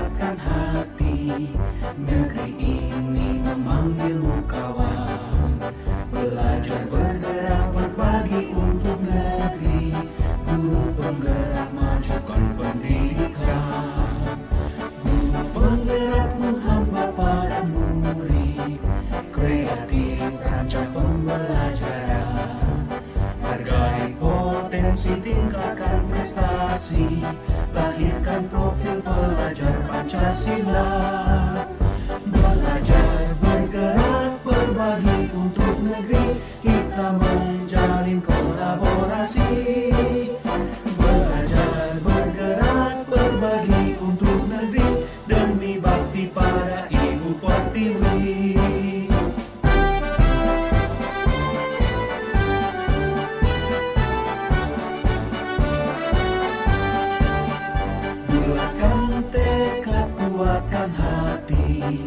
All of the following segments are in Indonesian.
kuatkan hati. Negeri ini memanggilmu kawan. Belajar bergerak berbagi untuk negeri. Guru penggerak majukan pendidikan. Guru penggerak menghamba para murid. Kreatif rancang pembelajaran. Hargai potensi, tingkatkan prestasi. Lahirkan profil pelajar Pancasila. Belajar bergerak berbagi untuk negeri. Kita menjalin kolaborasi. Belajar bergerak berbagi untuk negeri. Demi bakti pada Ibu Pertiwi. Bulatkan tekad, kuatkan hati.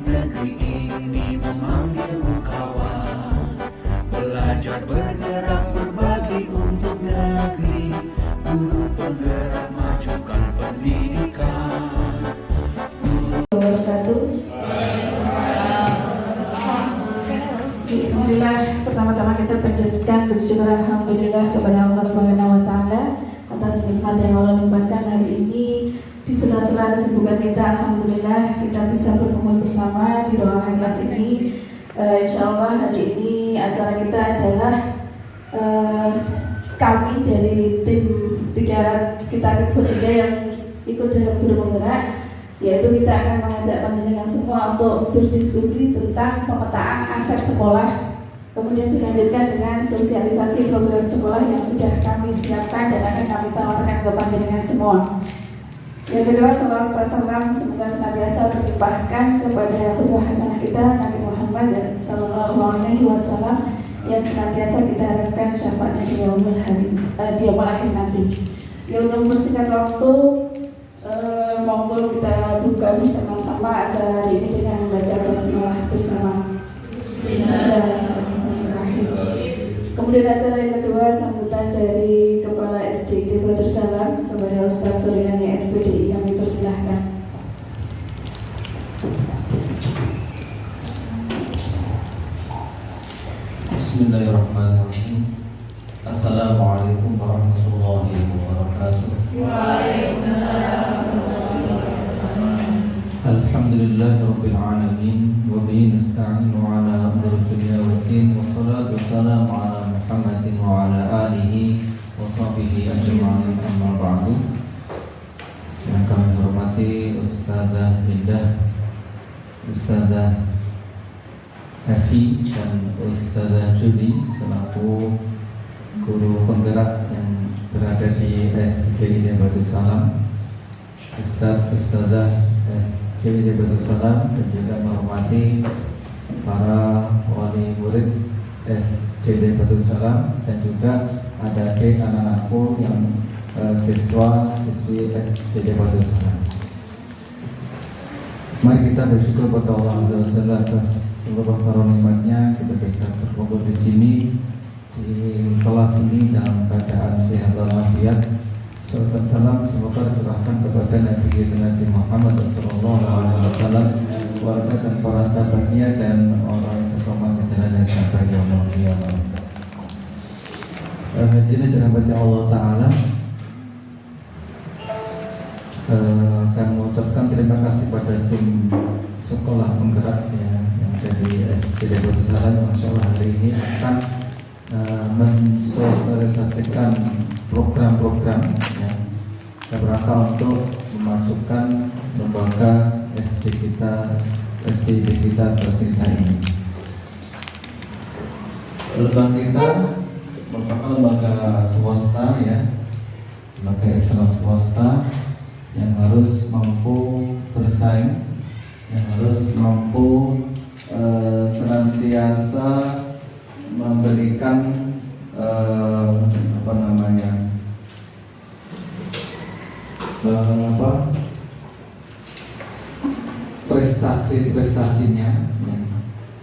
Negeri ini memanggilmu kawan. Belajar bergerak berbagi untuk negeri. Guru penggerak majukan pendidikan. Alhamdulillah, pertama-tama kita panjatkan bersyukur alhamdulillah kepada Allah Subhanahu wa taala atas nikmat yang Allah limpahkan hari ini. Di sela-sela kesibukan kita, alhamdulillah kita bisa berkumpul bersama di ruangan kelas ini. Insyaallah hari ini acara kita adalah kami dari tim kita bertiga yang ikut dalam Guru Penggerak, yaitu kita akan mengajak panjenengan semua untuk berdiskusi tentang pemetaan aset sekolah, kemudian dilanjutkan dengan sosialisasi program sekolah yang sudah kami siapkan dan akan kami tawarkan ke panjenengan semua. Yang kedua, salam semoga senantiasa terlimpahkan kepada hudwa hasanah kita Nabi Muhammad sallallahu alaihi wasallam yang senantiasa kita harapkan syafaatnya di yaumul akhir nanti. Ya, untuk mempersingkat waktu, monggo kita buka bersama-sama acara hari ini dengan membaca basmalah bersama. Bismillahirrahmanirrahim. Kemudian acara yang kedua, sambutan dari Kepala SD Badrul Salam kepada Ustaz Suryani SPDI, kami persilahkan. Bismillahirrahmanirrahim. Assalamualaikum warahmatullahi wabarakatuh. Waalaikumsalam. Alhamdulillahirabbil alamin wa bihi nasta'inu ala umuri dunya waddin, wassalatu wassalamu ala Muhammadin wa ala alihi wa sahbihi ajma'in, amma ba'du. Yang kami hormati Ustazah Indah, Ustazah Evi dan Ustazah Juli selaku guru penggerak yang berada di SDID Badrul Salam, Ustazah SDID Badrul Salam, dan juga menghormati para wali murid SDID Badrul Salam, dan juga ada anak-anakku yang siswa-siswi SDID Badrul Salam. Mari kita bersyukur kepada Allah Azza wa Jalla atas seluruh karunia-Nya kita bisa berkumpul di sini, di kelas ini dalam keadaan sehat walafiat. Salawat dan salam semoga tercurahkan kepada Nabi Muhammad sallallahu alaihi wasallam, keluarga dan para sahabatnya dan orang istiqomah di jalannya sampai yaumul qiyamah. Hadirin dirahmati Allah Taala, akan mengucapkan terima kasih pada tim sekolah penggerak yang ada di SDID Badrul Salam yang insyaallah hari ini akan mensosialisasikan program-program yang berangka untuk memajukan lembaga SDID kita tercinta ini. Lembaga kita merupakan lembaga swasta, ya, lembaga Islam swasta yang harus mampu bersaing, yang harus mampu senantiasa memberikan prestasinya, ya,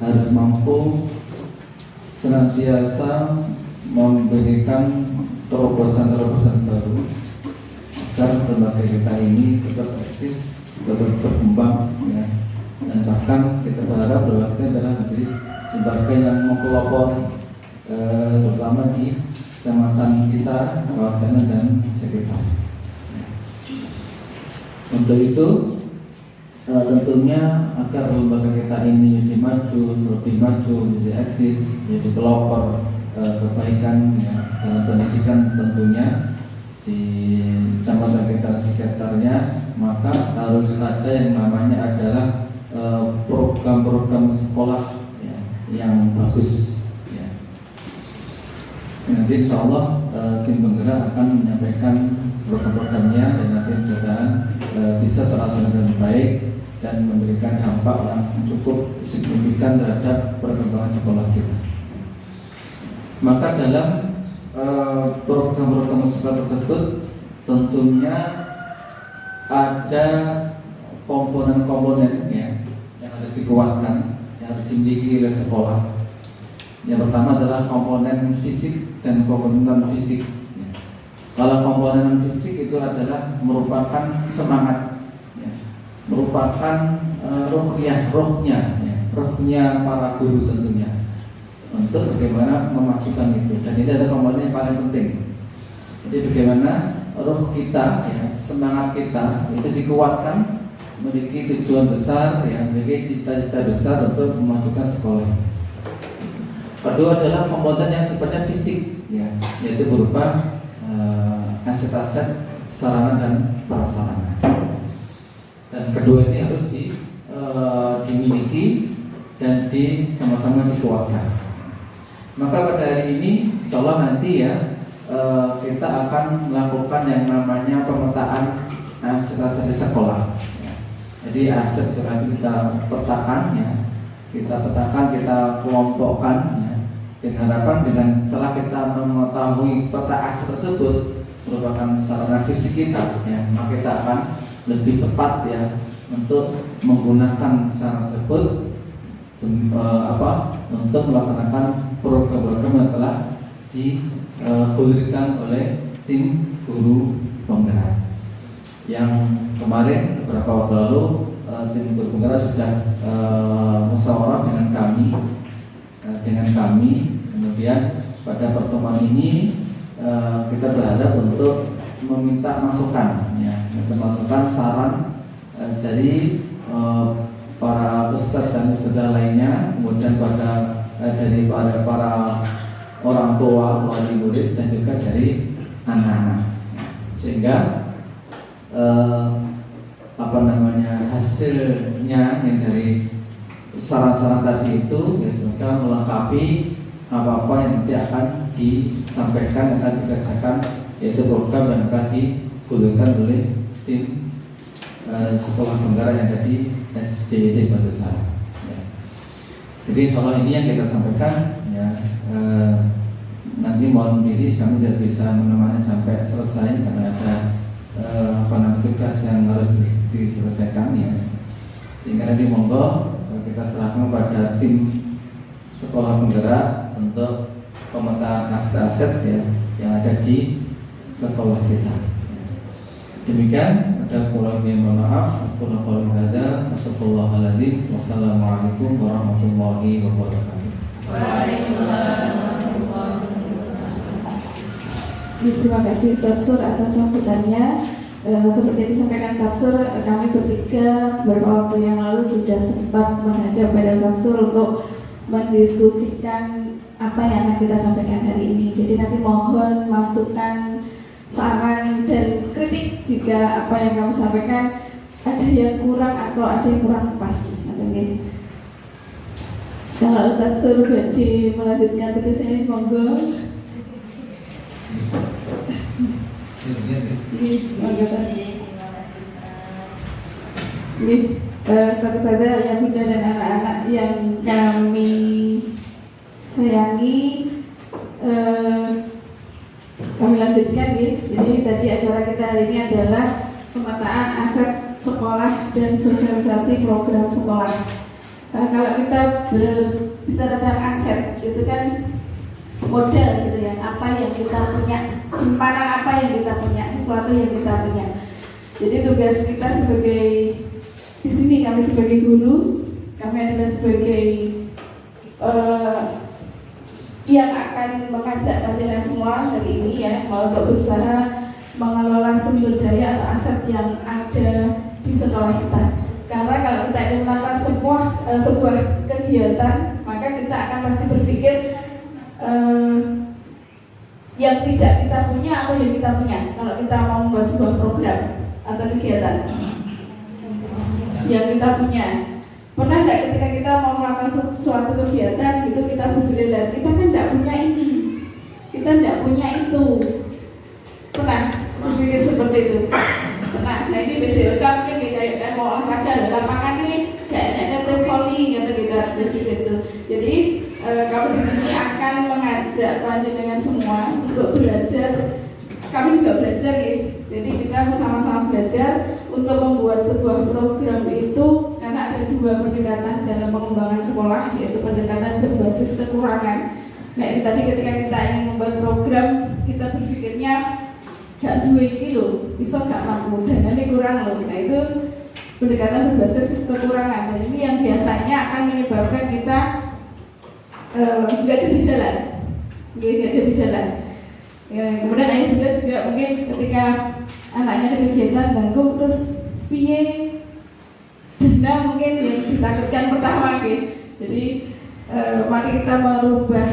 harus mampu senantiasa memberikan terobosan-terobosan baru agar lembaga kita ini tetap eksis tetap berkembang ya. Dan bahkan kita berharap bahwa kita adalah menjadi lembaga yang mempelopori terutama di kecamatan kita, kabupaten dan sekitar. Untuk itu tentunya agar lembaga kita ini lebih maju, menjadi eksis, menjadi pelopor kebaikan ya, dalam pendidikan tentunya di kecamatan kita sekitarnya, maka harus ada yang namanya adalah program-program sekolah ya, yang bagus ya. Nanti insya Allah tim penggerak akan menyampaikan program-programnya dan nanti mudah-mudahan bisa terlaksana dengan baik dan memberikan dampak yang cukup signifikan terhadap perkembangan sekolah kita. Maka dalam program-program sekolah tersebut tentunya ada komponen-komponen ya, yang harus dikuatkan, yang harus dimiliki oleh sekolah. Yang pertama adalah komponen fisik dan komponen non fisik. Kalau komponen non fisik itu adalah merupakan semangat, ya, merupakan rohnya para guru tentunya untuk bagaimana memajukan itu. Dan ini adalah komponen yang paling penting. Jadi bagaimana roh kita, ya, semangat kita itu dikuatkan, memiliki tujuan besar, ya, memiliki cita-cita besar untuk memajukan sekolah. Kedua adalah komponen yang sifatnya fisik, ya, yaitu berupa aset-aset, sarana dan prasarana. Dan kedua ini harus dimiliki dan sama-sama dikuatkan. Maka pada hari ini, insya Allah nanti ya kita akan melakukan yang namanya pemetaan aset-aset di sekolah. Jadi aset sekarang kita petakan, ya, kita kelompokkan, ya, dengan harapan dengan setelah kita mengetahui peta aset tersebut merupakan sarana fisik kita, ya, maka kita akan lebih tepat ya untuk menggunakan sarana tersebut untuk melaksanakan program-program yang telah digulirkan oleh tim guru penggerak. Yang kemarin beberapa waktu lalu tim guru penggerak sudah musyawarah dengan kami, kemudian pada pertemuan ini kita berharap untuk meminta masukan, ya, masukan saran dari para ustadz dan ustadzah lainnya, kemudian dari para orang tua, wali murid, dan juga dari anak-anak, sehingga hasilnya yang dari saran-saran tadi itu ya, semoga melengkapi apa-apa yang nanti akan disampaikan, akan dikerjakan, yaitu program yang akan digulirkan oleh tim sekolah penggerak yang ada di SDIT Batu Sari. Ya. Jadi soal ini yang kita sampaikan, ya, nanti mohon diri kami tidak bisa menemani sampai selesai karena ada tugas yang harus diselesaikan, ya. Sehingga nanti monggo kita serahkan pada tim sekolah penggerak untuk pemetaan aset-aset, ya, yang ada di sekolah kita. Demikian, ada kurang yang mohon maaf. Aku naqul hadza, astagfirullahaladzim. Wassalamualaikum warahmatullahi wabarakatuh. Terima kasih Ustaz Sur atas sambutannya. Seperti disampaikan Ustaz Sur, kami bertiga beberapa waktu yang lalu sudah sempat menghadap pada Ustaz Sur untuk mendiskusikan apa yang akan kita sampaikan hari ini. Jadi nanti mohon masukan, saran dan kritik jika apa yang kami sampaikan ada yang kurang atau ada yang kurang pas. Kalau Ustaz Sur berdi melanjutkan tugas ini, monggo. Saudara-saudara yang muda dan anak-anak yang kami sayangi, kami lanjutkan ya. Jadi tadi acara kita hari ini adalah pemetaan aset sekolah dan sosialisasi program sekolah. Kalau kita berbicara tentang aset, itu kan modal gitu ya, apa yang kita punya, simpanan apa yang kita punya, sesuatu yang kita punya. Jadi tugas kita sebagai kami sebagai guru, kami adalah sebagai yang akan mengajak panjenengan semua hari ini ya, untuk berusaha mengelola sumber daya atau aset yang ada di sekolah kita. Karena kalau kita ingin melakukan sebuah kegiatan, maka kita akan pasti berpikir yang tidak kita punya atau yang kita punya. Kalau kita mau membuat sebuah program atau kegiatan yang kita punya, pernah nggak ketika kita mau melakukan suatu kegiatan itu kita berpikir, kita kan tidak punya ini, kita tidak punya itu. Pernah berpikir seperti itu? Pernah. Nah ini BCOK mungkin kayak mau olahraga, lapangan ini kayak netball volley kata kita itu. Jadi kami di sini akan mengajak panjenengan semua untuk belajar. Kami juga belajar ya. Jadi kita bersama-sama belajar untuk membuat sebuah program itu, karena ada dua pendekatan dalam pengembangan sekolah, yaitu pendekatan berbasis kekurangan. Nah ini tadi ketika kita ingin membuat program, kita berpikirnya gak 2 kilo, bisa gak mampu, dan nanti kurang loh. Nah itu pendekatan berbasis kekurangan, dan ini yang biasanya akan menyebabkan kita nggak jadi jalan, nggak jadi jalan. Ya, kemudian ayah bunda juga mungkin ketika anaknya ada kegiatan ganggu terus piye, denda mungkin yang ditakutkan pertama gitu. Jadi mari kita merubah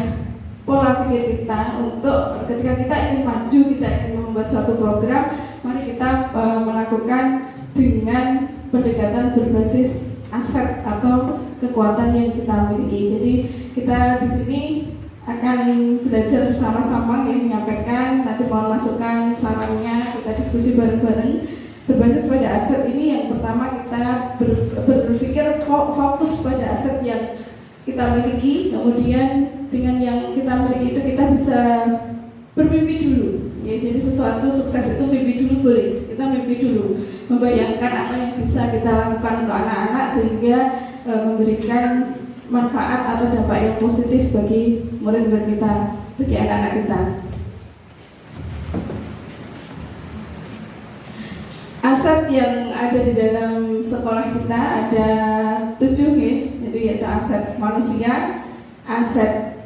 pola pikir kita untuk ketika kita ingin maju, kita ingin membuat suatu program, mari kita melakukan dengan pendekatan berbasis aset atau kekuatan yang kita miliki. Jadi kita di sini akan belajar bersama-sama yang menyampaikan, nanti mohon masukan sarannya, kita diskusi bareng-bareng berbasis pada aset ini. Yang pertama kita berpikir fokus pada aset yang kita miliki, kemudian dengan yang kita miliki itu kita bisa bermimpi dulu ya. Jadi sesuatu sukses itu mimpi dulu, boleh kita mimpi dulu, membayangkan apa yang bisa kita lakukan untuk anak-anak sehingga memberikan manfaat atau dampak yang positif bagi murid-murid kita, bagi anak-anak kita. Aset yang ada di dalam sekolah kita ada 7 ya. Jadi yaitu aset manusia, aset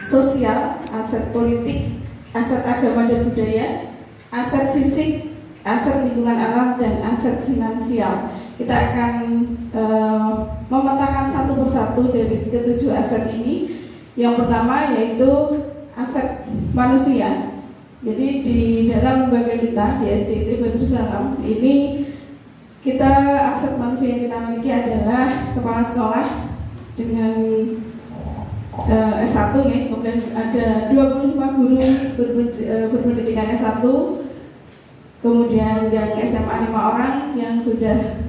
sosial, aset politik, aset agama dan budaya, aset fisik, aset lingkungan alam, dan aset finansial. Kita akan memetakan satu persatu dari ke-7 aset ini. Yang pertama yaitu aset manusia. Jadi di dalam lembaga kita di SDIT Badrussalam ini, kita aset manusia yang kita miliki adalah kepala sekolah dengan S1 ya, kemudian ada 25 guru berpendidikan S1, kemudian yang SMA 5 orang, yang sudah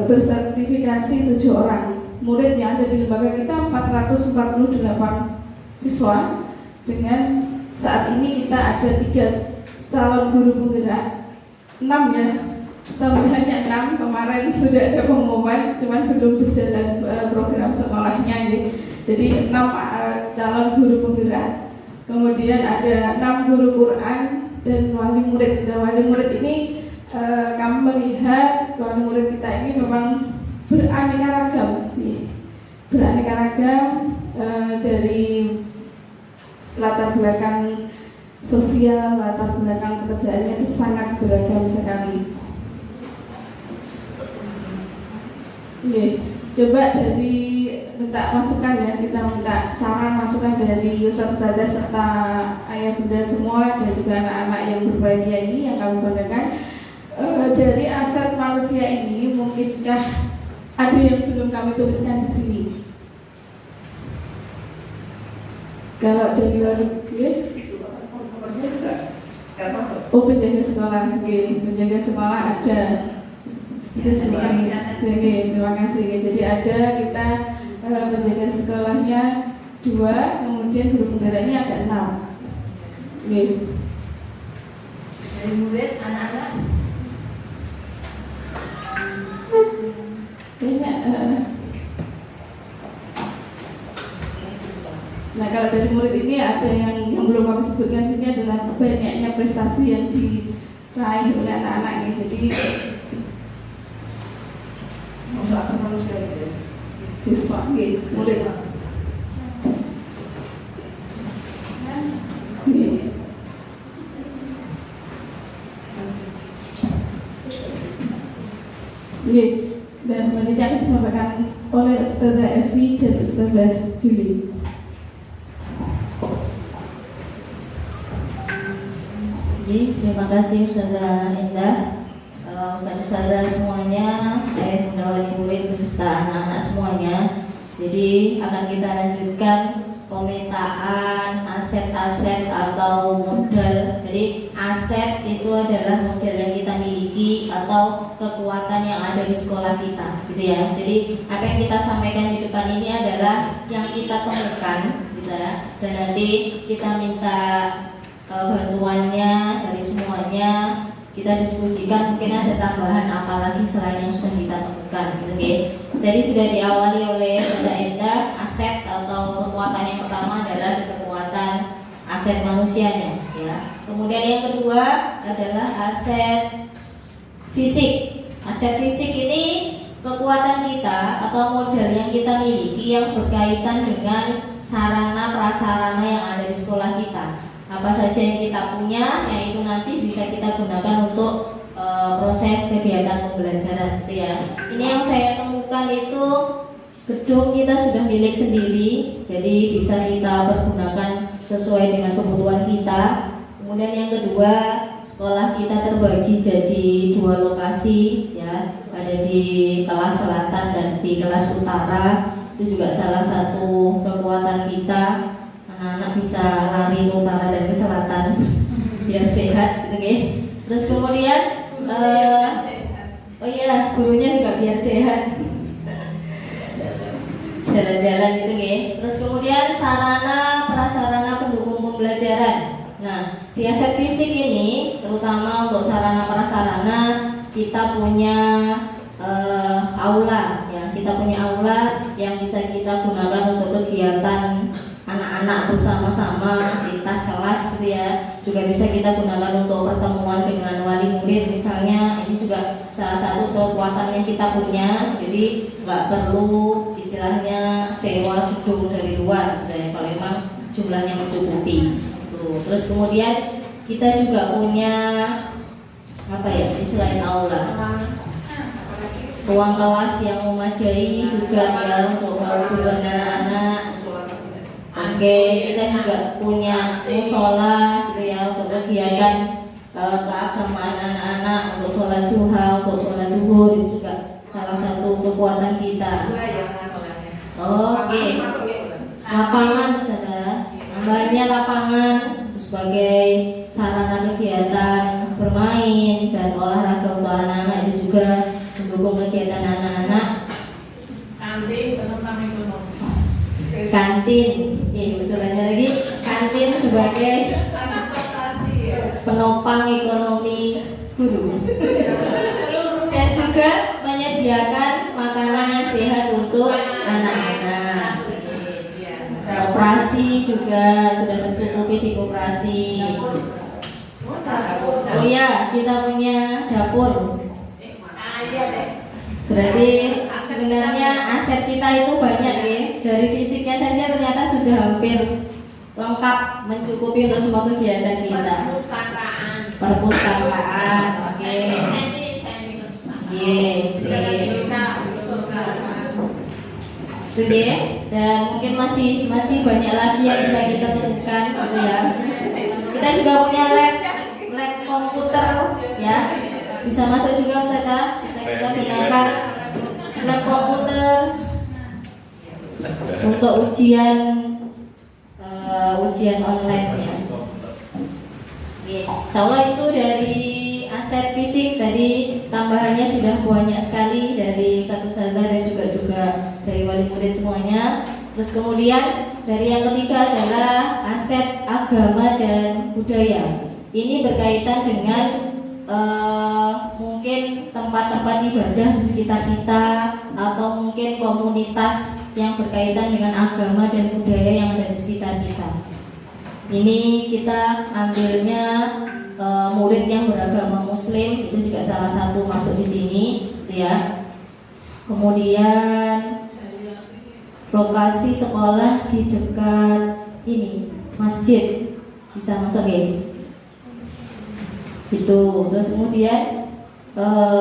bersertifikasi 7 orang. Murid yang ada di lembaga kita 448 siswa. Dengan saat ini kita ada 3 calon guru penggerak, 6 ya, tambahannya 6. Kemarin sudah ada pengumuman, cuman belum berjalan program sekolahnya ya. Jadi 6 calon guru penggerak, kemudian ada 6 guru Quran dan wali murid. Nah, wali murid ini kami melihat wali murid kita ini memang beraneka ragam, beraneka ragam dari latar belakang sosial, latar belakang pekerjaannya itu sangat beragam sekali. Coba dari minta masukan ya, kita minta saran masukan dari ustaz-ustazah serta ayah bunda semua dan juga anak-anak yang berbahagia ini yang kami banggakan. Dari aset manusia ini, mungkinkah ada yang belum kami tuliskan di sini? Kalau dari oh, penjaga sekolah, penjaga sekolah ada. Terima kasih. Jadi ada kita penjaga sekolahnya 2, kemudian guru penggeraknya ada 6. Dari murid anak-anak. Nah, kalau dari murid ini ada yang belum kami sebutkan di sini adalah banyaknya prestasi yang diraih oleh anak-anak ini. Jadi sama siswa murid. Dan selanjutnya akan disampaikan oleh Ustazah Evi dan Ustazah Juli. Terima kasih Ustazah Indah, Ustazah semuanya, ayah bunda wali murid beserta anak-anak semuanya. Jadi akan kita lanjutkan pemetaan aset-aset atau modal. Jadi aset itu adalah modal yang kita miliki atau kekuatan yang ada di sekolah kita, gitu ya. Jadi apa yang kita sampaikan di depan ini adalah yang kita temukan, gitu ya. Dan nanti kita minta bantuannya dari semuanya, kita diskusikan mungkin ada tambahan apa lagi selain yang sudah kita temukan, gitu ya. Jadi sudah diawali oleh Bunda Enda, aset atau kekuatan yang pertama adalah kekuatan aset manusianya, ya. Kemudian yang kedua adalah aset fisik. Aset fisik ini kekuatan kita atau modal yang kita miliki yang berkaitan dengan sarana prasarana yang ada di sekolah kita. Apa saja yang kita punya, yang itu nanti bisa kita gunakan untuk proses kegiatan pembelajaran, gitu ya. Ini yang saya temukan itu gedung kita sudah milik sendiri, jadi bisa kita pergunakan sesuai dengan kebutuhan kita. Kemudian yang kedua, sekolah kita terbagi jadi 2 lokasi, ya, ada di kelas selatan dan di kelas utara. Itu juga salah satu kekuatan kita. Anak-anak bisa lari ke utara dan ke selatan biar sehat, gitu ya. Terus kemudian oh iya, gurunya juga biar sehat, jalan-jalan, gitu ya. Terus kemudian sarana prasarana pendukung pembelajaran. Nah, di aset fisik ini terutama untuk sarana prasarana kita punya aula, ya. Kita punya aula yang bisa kita gunakan untuk kegiatan anak-anak bersama-sama lintas kelas, gitu ya. Juga bisa kita gunakan untuk pertemuan dengan wali murid misalnya. Ini juga salah satu kekuatan yang kita punya. Jadi nggak perlu istilahnya sewa gedung dari luar, gitu ya, kalau memang jumlahnya mencukupi. Tuh. Terus kemudian kita juga punya apa ya, istilahnya aula, ruang kelas yang memadai juga, ya, untuk kebutuhan anak-anak. Oke, kita juga punya musola, gitu ya, untuk kegiatan keagamaan anak-anak, untuk sholat duha, untuk sholat duhur. Itu juga salah satu kekuatan kita. Oke, lapangan sudah, tambahnya lapangan sebagai sarana kegiatan bermain dan olahraga untuk anak-anak, itu juga mendukung kegiatan anak-anak. Kantin, usulannya lagi kantin sebagai penopang ekonomi guru dan juga menyediakan makanan yang sehat untuk anak-anak. Koperasi juga sudah tercukupi di koperasi. Oh iya, kita punya dapur. Berarti sebenarnya aset kita itu banyak, ya. Dari fisiknya saja ternyata sudah hampir lengkap mencukupi untuk semua kegiatan kita. Perpustakaan, oke. Sudah, dan mungkin masih banyak lagi yang bisa kita temukan, gitu ya. Kita juga punya lab komputer, ya. Bisa masuk juga Ustazah, bisa kita gunakan lab komputer untuk ujian online, ya. Insyaallah itu dari aset fisik tadi, tambahannya sudah banyak sekali dari satu Ustazah dan juga dari wali murid semuanya. Terus kemudian dari yang ketiga adalah aset agama dan budaya. Ini berkaitan dengan mungkin tempat-tempat ibadah di sekitar kita atau mungkin komunitas yang berkaitan dengan agama dan budaya yang ada di sekitar kita. Ini kita ambilnya murid yang beragama Muslim, itu juga salah satu masuk di sini, gitu ya. Kemudian lokasi sekolah di dekat ini masjid bisa masuk ya. Itu terus kemudian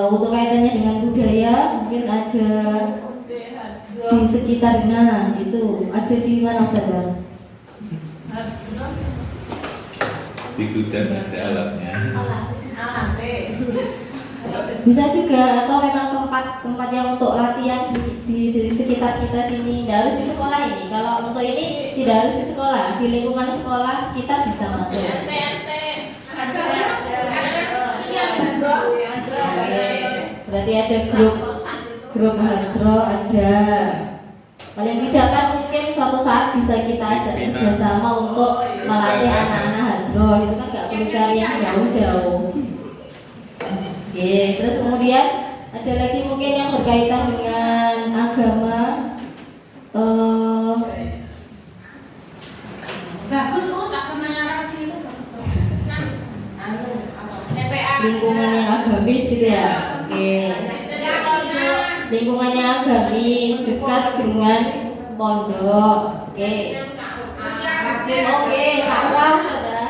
untuk kaitannya dengan budaya mungkin ada di sekitarnya, itu ada di mana Ustaz? Di gudang ada alatnya. Bisa juga, atau memang tempat yang untuk latihan di sekitar kita sini. Tidak harus di sekolah ini. Kalau untuk ini tidak harus di sekolah, di lingkungan sekolah sekitar bisa masuk. Oke, berarti ada grup hadro ada. Paling tidak kan mungkin suatu saat bisa kita ajak kerjasama untuk melatih anak-anak hadro. Itu kan nggak perlu cari yang jauh-jauh. Oke, terus kemudian ada lagi mungkin yang berkaitan dengan agama. Lingkungan yang agamis gitu ya. Oke. Lingkungannya agamis, dekat dengan pondok. Oke. Oke, paham sudah.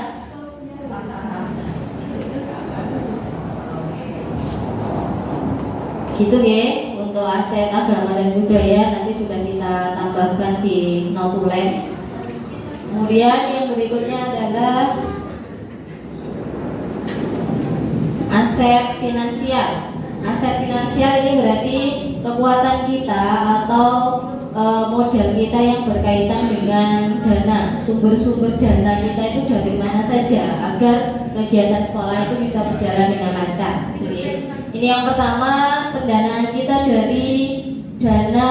Gitu ya, untuk aset agama dan budaya nanti sudah kita tambahkan di notulen. Kemudian yang berikutnya adalah aset finansial. Aset finansial ini berarti kekuatan kita atau modal kita yang berkaitan dengan dana. Sumber-sumber dana kita itu dari mana saja agar kegiatan sekolah itu bisa berjalan dengan lancar. Ini yang pertama, pendanaan kita dari dana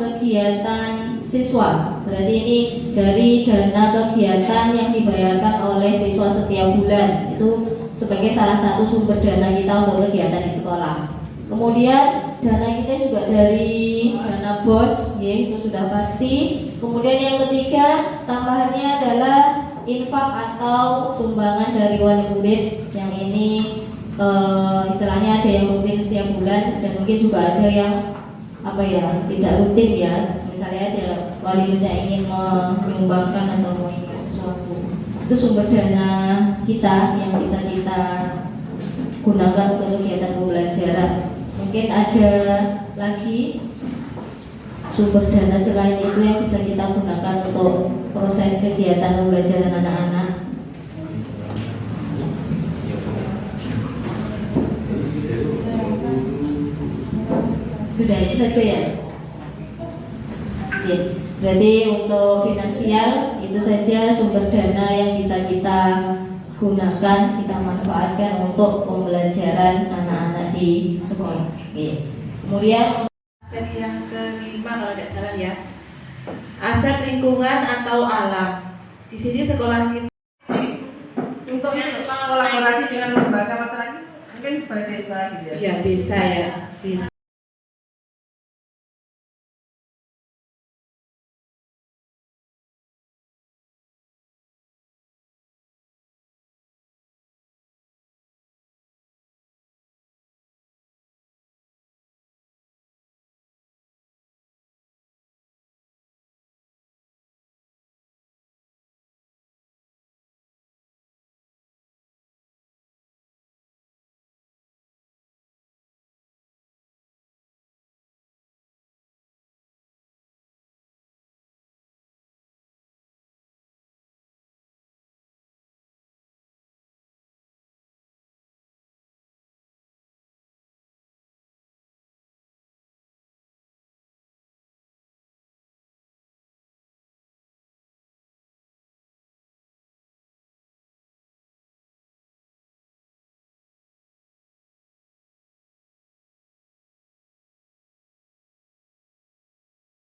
kegiatan siswa. Berarti ini dari dana kegiatan yang dibayarkan oleh siswa setiap bulan. Itu sebagai salah satu sumber dana kita untuk kegiatan di sekolah. Kemudian dana kita juga dari dana BOS, ya, itu sudah pasti. Kemudian yang ketiga, tambahannya adalah infak atau sumbangan dari wali murid. Yang ini istilahnya ada yang rutin setiap bulan dan mungkin juga ada yang tidak rutin ya. Misalnya ada wali murid yang ingin menyumbangkan atau mau ingin sesuatu. Itu sumber dana kita yang bisa kita gunakan untuk kegiatan pembelajaran. Mungkin ada lagi sumber dana selain itu yang bisa kita gunakan untuk proses kegiatan pembelajaran anak-anak. Sudah itu saja ya. Oke, berarti untuk finansial itu saja sumber dana yang bisa kita gunakan, kita manfaatkan untuk pembelajaran anak-anak di sekolah. Oke. Kemudian aset yang kelima kalau tidak salah ya, aset lingkungan atau alam. Di sini sekolah kita untuk kolaborasi dengan lembaga masyarakat mungkin balai desa gitu ya. Iya, desa ya. Desa.